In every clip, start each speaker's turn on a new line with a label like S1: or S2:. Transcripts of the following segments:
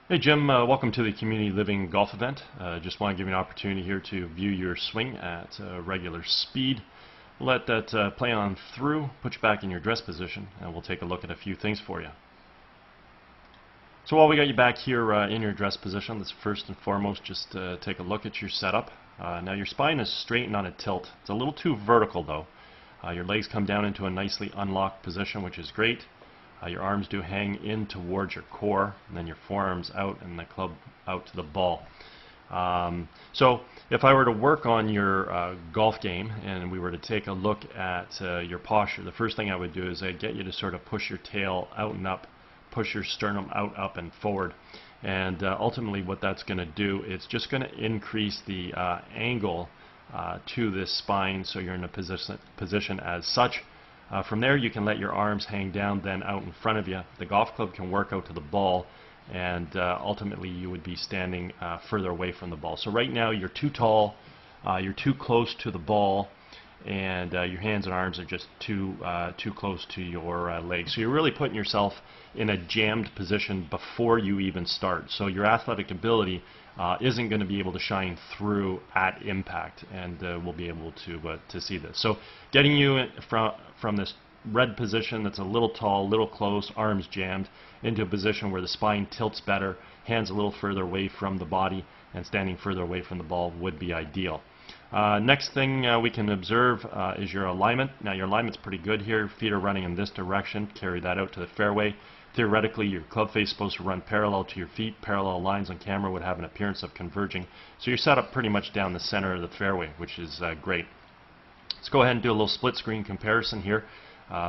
S1: Hey Jim, welcome to the Community Living Golf event. Just want to give you an opportunity here to view your swing at regular speed. Let that play on through, put you back in your dress position, and we'll take a look at a few things for you. So while we got you back here in your dress position, let's first and foremost just take a look at your setup. Now your spine is straight and on a tilt. It's a little too vertical though. Your legs come down into a nicely unlocked position, which is great. Your arms do hang in towards your core, and then your forearms out and the club out to the ball. So if I were to work on your golf game and we were to take a look at your posture, the first thing I would do is I'd get you to sort of push your tail out and up, push your sternum out, up, and forward. And ultimately what that's going to do, it's just going to increase the angle to this spine so you're in a position as such. From there you can let your arms hang down then out in front of you. The golf club can work out to the ball, and ultimately you would be standing further away from the ball. So right now you're too tall, you're too close to the ball, and your hands and arms are just too close to your legs. So you're really putting yourself in a jammed position before you even start. So your athletic ability isn't going to be able to shine through at impact, and we'll be able to see this. So getting you from this red position that's a little tall, little close, arms jammed, into a position where the spine tilts better, hands a little further away from the body, and standing further away from the ball would be ideal. Next thing we can observe is your alignment. Now your alignment's pretty good here. Feet are running in this direction. Carry that out to the fairway. Theoretically, your club face is supposed to run parallel to your feet. Parallel lines on camera would have an appearance of converging. So you're set up pretty much down the center of the fairway, which is great. Let's go ahead and do a little split screen comparison here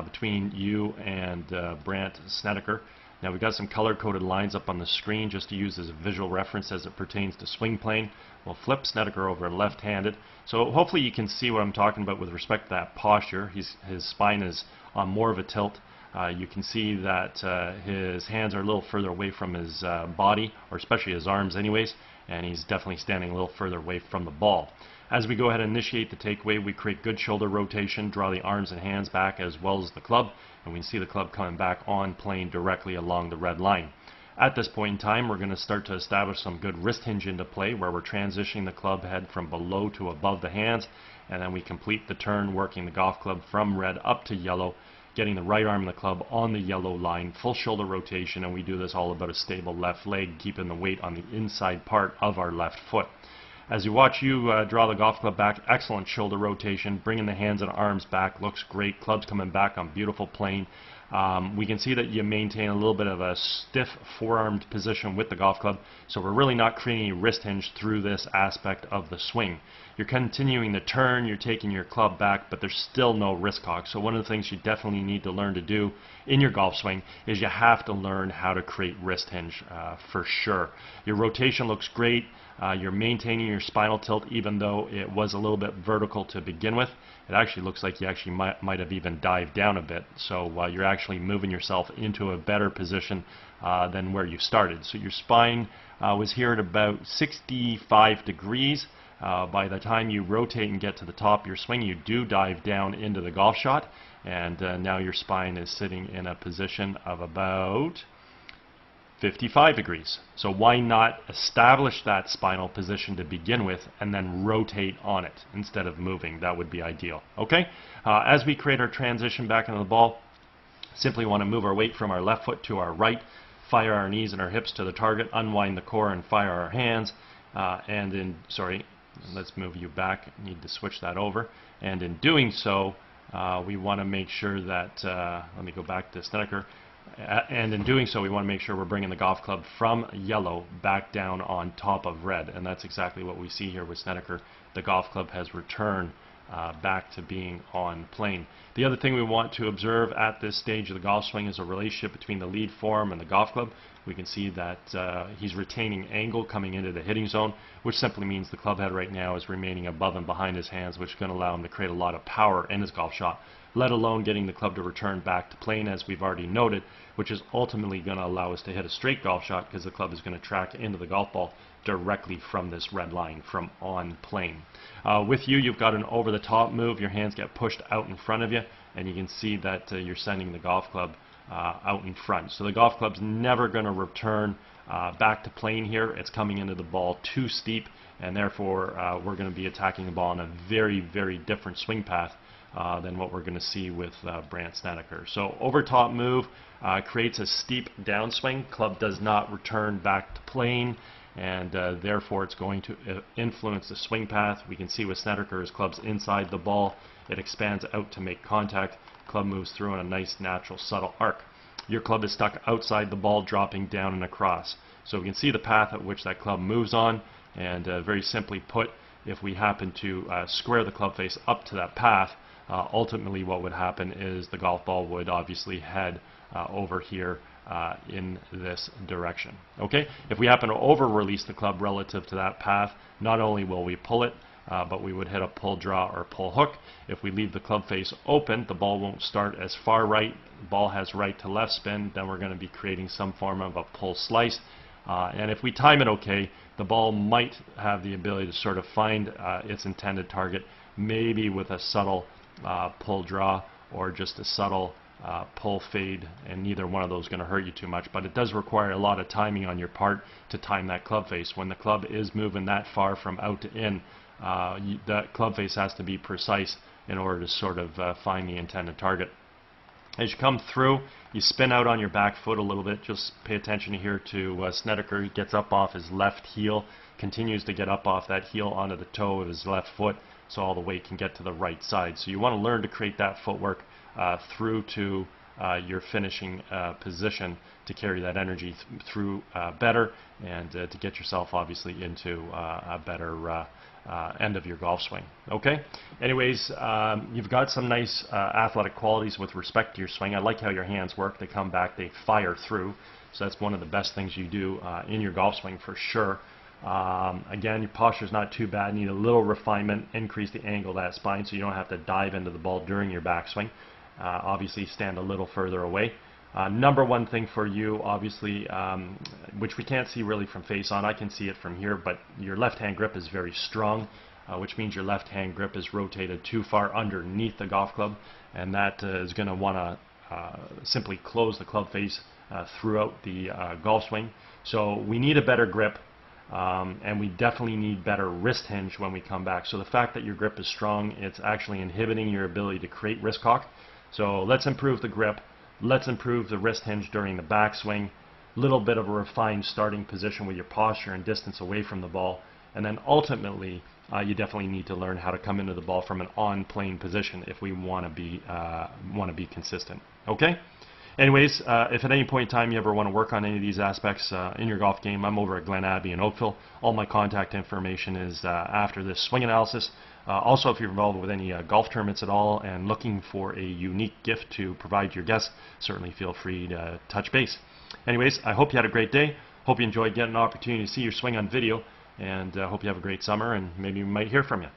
S1: between you and Brandt Snedeker. Now we've got some color-coded lines up on the screen just to use as a visual reference as it pertains to swing plane. We'll flip Snedeker over left-handed. So hopefully you can see what I'm talking about with respect to that posture. His spine is on more of a tilt. You can see that his hands are a little further away from his body, or especially his arms anyways, and he's definitely standing a little further away from the ball. As we go ahead and initiate the takeaway, we create good shoulder rotation, draw the arms and hands back as well as the club, and we can see the club coming back on plane directly along the red line. At this point in time, we're going to start to establish some good wrist hinge into play, where we're transitioning the club head from below to above the hands, and then we complete the turn working the golf club from red up to yellow, getting the right arm of the club on the yellow line, full shoulder rotation, and we do this all about a stable left leg, keeping the weight on the inside part of our left foot. As you watch you draw the golf club back, excellent shoulder rotation, bringing the hands and arms back, looks great, club's coming back on beautiful plane. We can see that you maintain a little bit of a stiff forearmed position with the golf club, so we're really not creating any wrist hinge through this aspect of the swing. You're continuing the turn, you're taking your club back, but there's still no wrist cock. So one of the things you definitely need to learn to do in your golf swing is you have to learn how to create wrist hinge for sure. Your rotation looks great. You're maintaining your spinal tilt even though it was a little bit vertical to begin with. It actually looks like you actually might have even dived down a bit. So you're actually moving yourself into a better position than where you started. So your spine was here at about 65 degrees. By the time you rotate and get to the top of your swing, you do dive down into the golf shot, and now your spine is sitting in a position of about 55 degrees. So why not establish that spinal position to begin with and then rotate on it instead of moving? That would be ideal. Okay? As we create our transition back into the ball, simply want to move our weight from our left foot to our right, fire our knees and our hips to the target, unwind the core and fire our hands, let's move you back. Need to switch that over. And in doing so, we want to make sure that, let me go back to Snedeker. And in doing so, we want to make sure we're bringing the golf club from yellow back down on top of red. And that's exactly what we see here with Snedeker. The golf club has returned back to being on plane. The other thing we want to observe at this stage of the golf swing is a relationship between the lead form and the golf club. We can see that he's retaining angle coming into the hitting zone, which simply means the club head right now is remaining above and behind his hands, which is going to allow him to create a lot of power in his golf shot, let alone getting the club to return back to plane, as we've already noted, which is ultimately going to allow us to hit a straight golf shot because the club is going to track into the golf ball directly from this red line, from on plane. With you, you've got an over-the-top move. Your hands get pushed out in front of you, and you can see that you're sending the golf club out in front. So the golf club's never going to return back to plane here. It's coming into the ball too steep, and therefore we're going to be attacking the ball in a very, very different swing path than what we're going to see with Brandt Snedeker. So over top move creates a steep downswing. Club does not return back to plane, and therefore it's going to influence the swing path. We can see with Snedeker, his club's inside the ball. It expands out to make contact. Club moves through in a nice, natural, subtle arc. Your club is stuck outside the ball, dropping down and across. So we can see the path at which that club moves on, and very simply put, if we happen to square the club face up to that path, ultimately what would happen is the golf ball would obviously head over here in this direction. Okay? If we happen to over-release the club relative to that path, not only will we pull it, but we would hit a pull draw or pull hook. If we leave the club face open, the ball won't start as far right. The ball has right to left spin. Then we're going to be creating some form of a pull slice. And if we time it okay, the ball might have the ability to sort of find its intended target, maybe with a subtle pull draw or just a subtle pull fade, and neither one of those is going to hurt you too much. But it does require a lot of timing on your part to time that club face. When the club is moving that far from out to in, that club face has to be precise in order to sort of find the intended target. As you come through, you spin out on your back foot a little bit. Just pay attention here to Snedeker. He gets up off his left heel, continues to get up off that heel onto the toe of his left foot, so all the weight can get to the right side. So you want to learn to create that footwork through to your finishing position to carry that energy through better, and to get yourself obviously into a better end of your golf swing. Okay? Anyways, you've got some nice athletic qualities with respect to your swing. I like how your hands work. They come back, they fire through. So that's one of the best things you do in your golf swing for sure. Again, your posture is not too bad. You need a little refinement, increase the angle of that spine so you don't have to dive into the ball during your backswing. Obviously stand a little further away. Number one thing for you, obviously, which we can't see really from face on, I can see it from here, but your left hand grip is very strong, which means your left hand grip is rotated too far underneath the golf club, and that is going to want to simply close the club face throughout the golf swing. So we need a better grip, and we definitely need better wrist hinge when we come back. So the fact that your grip is strong, it's actually inhibiting your ability to create wrist cock. So let's improve the grip. Let's improve the wrist hinge during the backswing. Little bit of a refined starting position with your posture and distance away from the ball. And then ultimately, you definitely need to learn how to come into the ball from an on-plane position if we want to be consistent. Okay? Anyways, if at any point in time you ever want to work on any of these aspects in your golf game, I'm over at Glen Abbey in Oakville. All my contact information is after this swing analysis. Also, if you're involved with any golf tournaments at all and looking for a unique gift to provide your guests, certainly feel free to touch base. Anyways, I hope you had a great day. Hope you enjoyed getting an opportunity to see your swing on video, and hope you have a great summer, and maybe we might hear from you.